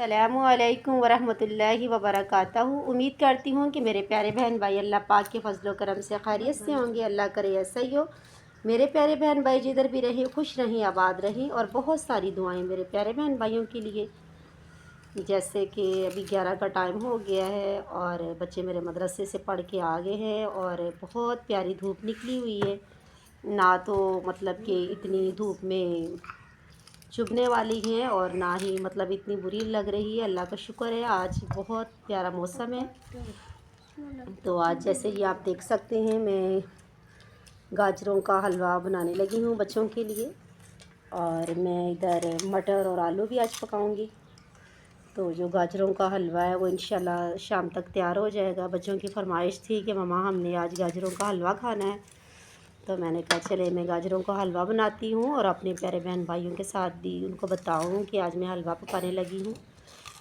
अस्सलामु अलैकुम वरहमतुल्लाहि वबरकातहू। उम्मीद करती हूँ कि मेरे प्यारे बहन भाई अल्लाह पाक के फजलो करम से खैरियत से होंगे। अल्लाह करे ऐसा ही हो। मेरे प्यारे बहन भाई जिधर भी रहें खुश रहें, आबाद रहें। और बहुत सारी दुआएं मेरे प्यारे बहन भाइयों के लिए। जैसे कि अभी 11 का टाइम हो गया है और बच्चे मेरे मदरसे से पढ़ के आ गए हैं और बहुत प्यारी धूप निकली हुई है। ना तो मतलब कि इतनी धूप में चुभने वाली हैं और ना ही मतलब इतनी बुरी लग रही है। अल्लाह का शुक्र है, आज बहुत प्यारा मौसम है। तो आज जैसे ये आप देख सकते हैं, मैं गाजरों का हलवा बनाने लगी हूँ बच्चों के लिए। और मैं इधर मटर और आलू भी आज पकाऊंगी। तो जो गाजरों का हलवा है वो इंशाल्लाह शाम तक तैयार हो जाएगा। बच्चों की फरमाइश थी कि मम्मा हमने आज गाजरों का हलवा खाना है, तो मैंने कहा चले मैं गाजरों का हलवा बनाती हूँ और अपने प्यारे बहन भाइयों के साथ भी उनको बताऊँ कि आज मैं हलवा पकाने लगी हूँ।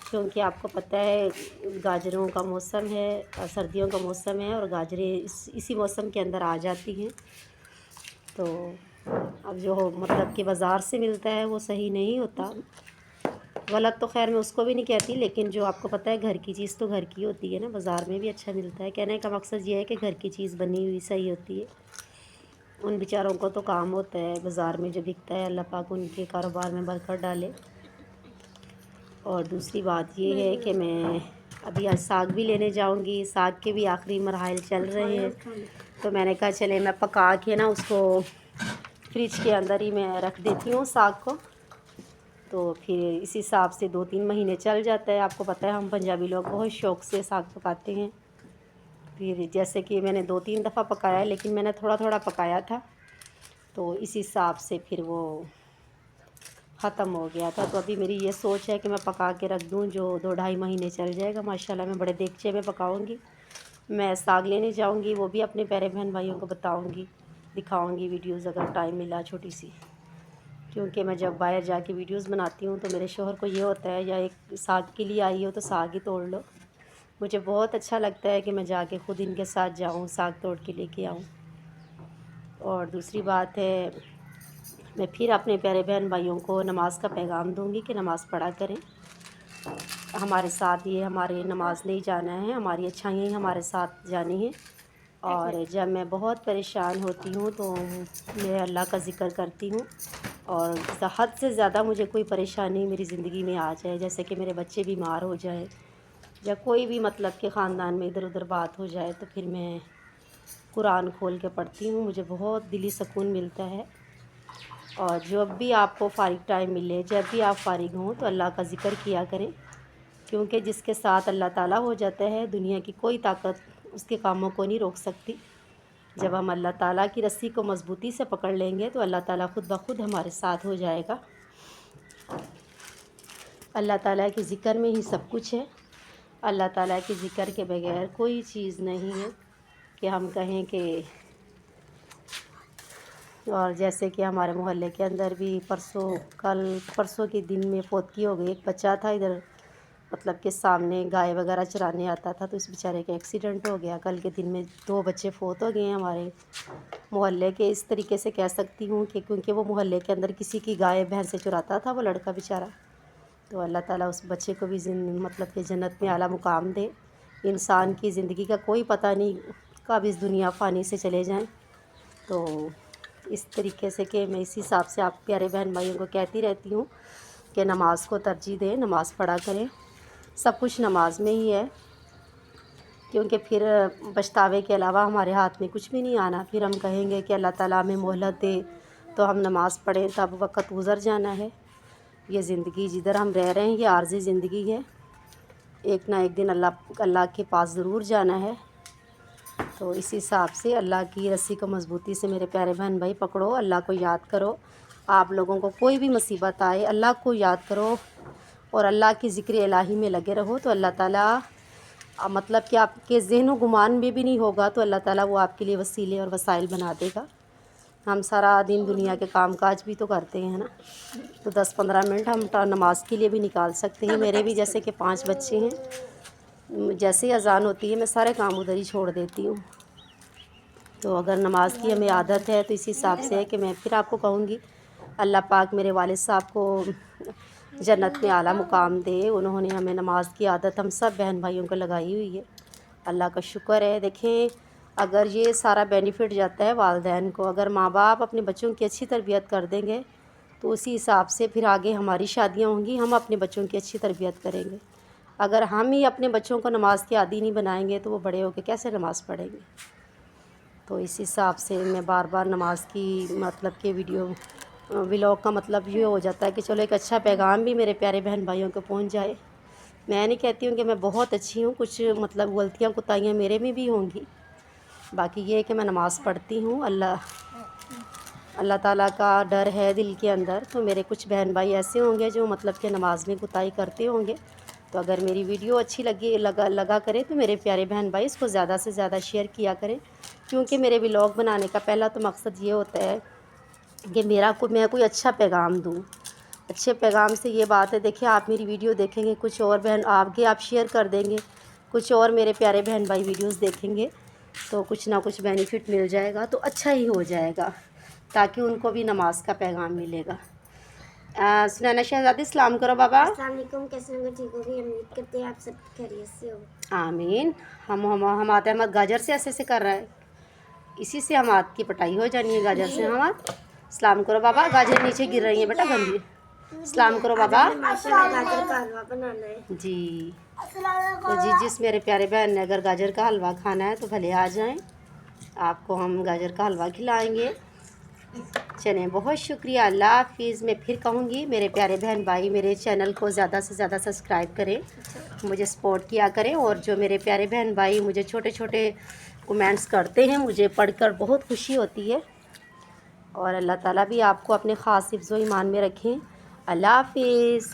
क्योंकि आपको पता है गाजरों का मौसम है, सर्दियों का मौसम है और गाजरें इसी मौसम के अंदर आ जाती हैं। तो अब जो मतलब कि बाज़ार से मिलता है वो सही नहीं होता। गलत तो खैर मैं उसको भी नहीं कहती, लेकिन जो आपको पता है घर की चीज़ तो घर की होती है ना। बाज़ार में भी अच्छा मिलता है। कहने का मकसद ये है कि घर की चीज़ बनी हुई सही होती है। उन बेचारों को तो काम होता है बाज़ार में जो बिकता है। अल्लाह पाक उनके कारोबार में बरकत डाले। और दूसरी बात ये है कि मैं अभी आज साग भी लेने जाऊंगी। साग के भी आखिरी मरहल चल रहे हैं, तो मैंने कहा चले मैं पका के ना उसको फ्रिज के अंदर ही मैं रख देती हूँ साग को। तो फिर इस हिसाब से 2-3 महीने चल जाता है। आपको पता है हम पंजाबी लोग बहुत शौक़ से साग पकाते हैं। फिर जैसे कि मैंने 2-3 दफ़ा पकाया, लेकिन मैंने थोड़ा थोड़ा पकाया था, तो इस हिसाब से फिर वो ख़त्म हो गया था। तो अभी मेरी ये सोच है कि मैं पका के रख दूँ, जो 2-2.5 महीने चल जाएगा माशाल्लाह। मैं बड़े देगचे में पकाऊंगी। मैं साग लेने जाऊंगी, वो भी अपने प्यारे बहन भाइयों को बताऊंगी, दिखाऊंगी वीडियोज़ अगर टाइम मिला छोटी सी। क्योंकि मैं जब बाहर जाके वीडियोज़ बनाती हूँ तो मेरे शोहर को ये होता है, या एक साग के लिए आई हो तो साग ही तोड़ लो। मुझे बहुत अच्छा लगता है कि मैं जाके ख़ुद इनके साथ जाऊँ, साग तोड़ के लेके आऊँ। और दूसरी बात है, मैं फिर अपने प्यारे बहन भाइयों को नमाज़ का पैगाम दूंगी कि नमाज़ पढ़ा करें हमारे साथ। ये हमारे नमाज़ नहीं जाना है, हमारी अच्छाइयाँ हमारे साथ जानी है। और जब मैं बहुत परेशान होती हूँ तो मैं अल्लाह का ज़िक्र करती हूँ। और हद से ज़्यादा मुझे कोई परेशानी मेरी ज़िंदगी में आ जाए, जैसे कि मेरे बच्चे बीमार हो जाए या कोई भी मतलब कि ख़ानदान में इधर उधर बात हो जाए, तो फिर मैं कुरान खोल के पढ़ती हूँ। मुझे बहुत दिली सुकून मिलता है। और जब भी आपको फ़ारिग टाइम मिले, जब भी आप फ़ारिग हों, तो अल्लाह का ज़िक्र किया करें। क्योंकि जिसके साथ अल्लाह ताला हो जाता है, दुनिया की कोई ताकत उसके कामों को नहीं रोक सकती। जब हम अल्लाह ताला की रस्सी को मज़बूती से पकड़ लेंगे तो अल्लाह ताला खुद ब खुद हमारे साथ हो जाएगा। अल्लाह ताला के ज़िक्र में ही सब कुछ है। अल्लाह ताला के ज़िक्र के बगैर कोई चीज़ नहीं है कि हम कहें कि। और जैसे कि हमारे मोहल्ले के अंदर भी परसों के दिन में फौतगी हो गई। एक बच्चा था इधर मतलब कि सामने गाय वगैरह चराने आता था, तो इस बेचारे का एक्सीडेंट हो गया। कल के दिन में 2 बच्चे फ़ौत हो गए हैं हमारे मोहल्ले के। इस तरीके से कह सकती हूँ कि क्योंकि वो मोहल्ले के अंदर किसी की गाय भैंसें चुराता था वो लड़का बेचारा। तो अल्लाह ताला उस बच्चे को भी मतलब कि जन्नत में आला मुकाम दे। इंसान की ज़िंदगी का कोई पता नहीं कब इस दुनिया फ़ानी से चले जाएं। तो इस तरीके से कि मैं इस हिसाब से आप प्यारे बहन भाइयों को कहती रहती हूँ कि नमाज़ को तरजीह दें, नमाज़ पढ़ा करें। सब कुछ नमाज में ही है। क्योंकि फिर पछतावे के अलावा हमारे हाथ में कुछ भी नहीं आना। फिर हम कहेंगे कि अल्लाह ताला हमें मोहलत दे तो हम नमाज़ पढ़ें, तब वक़्त गुज़र जाना है। ये ज़िंदगी जिधर हम रह रहे हैं ये आर्ज़ी ज़िंदगी है। एक ना एक दिन अल्लाह के पास ज़रूर जाना है। तो इस हिसाब से अल्लाह की रस्सी को मज़बूती से मेरे प्यारे बहन भाई पकड़ो, अल्लाह को याद करो। आप लोगों को कोई भी मुसीबत आए अल्लाह को याद करो और अल्लाह की ज़िक्र इलाही में लगे रहो, तो अल्लाह ताला मतलब कि आपके ज़हन गुमान में भी नहीं होगा, तो अल्लाह ताला वो आपके लिए वसीले और वसाइल बना देगा। हम सारा दिन दुनिया के काम काज भी तो करते हैं ना, तो 10-15 मिनट हम नमाज के लिए भी निकाल सकते हैं। मेरे भी जैसे कि 5 बच्चे हैं, जैसे ही अज़ान होती है मैं सारे काम उधर ही छोड़ देती हूँ। तो अगर नमाज की हमें आदत है तो इस हिसाब से है कि मैं फिर आपको कहूँगी अल्लाह पाक मेरे वालिद साहब को जन्नत में आला मुकाम दे। उन्होंने हमें नमाज की आदत हम सब बहन भाइयों को लगाई हुई है, अल्लाह का शुक्र है। देखें, अगर ये सारा बेनिफिट जाता है वालिदैन को, अगर माँ बाप अपने बच्चों की अच्छी तरबियत कर देंगे तो उसी हिसाब से फिर आगे हमारी शादियाँ होंगी, हम अपने बच्चों की अच्छी तरबियत करेंगे। अगर हम ही अपने बच्चों को नमाज के आदी नहीं बनाएंगे तो वो बड़े होकर कैसे नमाज़ पढ़ेंगे। तो इस हिसाब से मैं बार बार नमाज की मतलब कि वीडियो व्लॉग का मतलब ये हो जाता है कि चलो एक अच्छा पैगाम भी मेरे प्यारे बहन भाइयों को पहुंच जाए। मैं नहीं कहती हूँ कि मैं बहुत अच्छी हूँ, कुछ मतलब गलतियाँ कोताहियाँ मेरे में भी होंगी, बाकी ये है कि मैं नमाज़ पढ़ती हूँ। अल्लाह ताला का डर है दिल के अंदर। तो मेरे कुछ बहन भाई ऐसे होंगे जो मतलब कि नमाज में कोताही करते होंगे, तो अगर मेरी वीडियो अच्छी लगा करे तो मेरे प्यारे बहन भाई इसको ज़्यादा से ज़्यादा शेयर किया करें, क्योंकि मेरे व्लॉग बनाने का पहला तो मकसद ये होता है कि मैं कोई अच्छा पैगाम दूँ। अच्छे पैगाम से ये बात है, देखिए आप मेरी वीडियो देखेंगे, कुछ और बहन आगे आप शेयर कर देंगे, कुछ और मेरे प्यारे बहन भाई वीडियोस देखेंगे तो कुछ ना कुछ बेनिफिट मिल जाएगा, तो अच्छा ही हो जाएगा, ताकि उनको भी नमाज का पैगाम मिलेगा। सुनैना शहज़ादी सलाम करो बाबा। अस्सलाम वालेकुम, कैसे होंगे? ठीक होगी, उम्मीद करते हैं आप सब खैरियत से हो। आमीन। हम आते अहमद गाजर से ऐसे कर रहा है, इसी से हम की पटाई हो जानी है गाजर से। हम सलाम करो बाबा, गाजर नीचे गिर रही है बेटा गंदी। सलाम करो बाबा। माशाल्लाह गाजर का हलवा बनाना है जी। तो जी जिस मेरे प्यारे बहन ने अगर गाजर का हलवा खाना है तो भले आ जाएं, आपको हम गाजर का हलवा खिलाएंगे। चलें, बहुत शुक्रिया, अल्लाह हाफिज़। मैं फिर कहूँगी मेरे प्यारे बहन भाई मेरे चैनल को ज़्यादा से ज़्यादा सब्सक्राइब करें, मुझे सपोर्ट किया करें, और जो मेरे प्यारे बहन भाई मुझे छोटे छोटे कमेंट्स करते हैं, मुझे पढ़कर बहुत खुशी होती है। और अल्लाह ताला भी आपको अपने ख़ास हिफ्ज़ व ईमान में रखें। अल्लाह हाफिज़।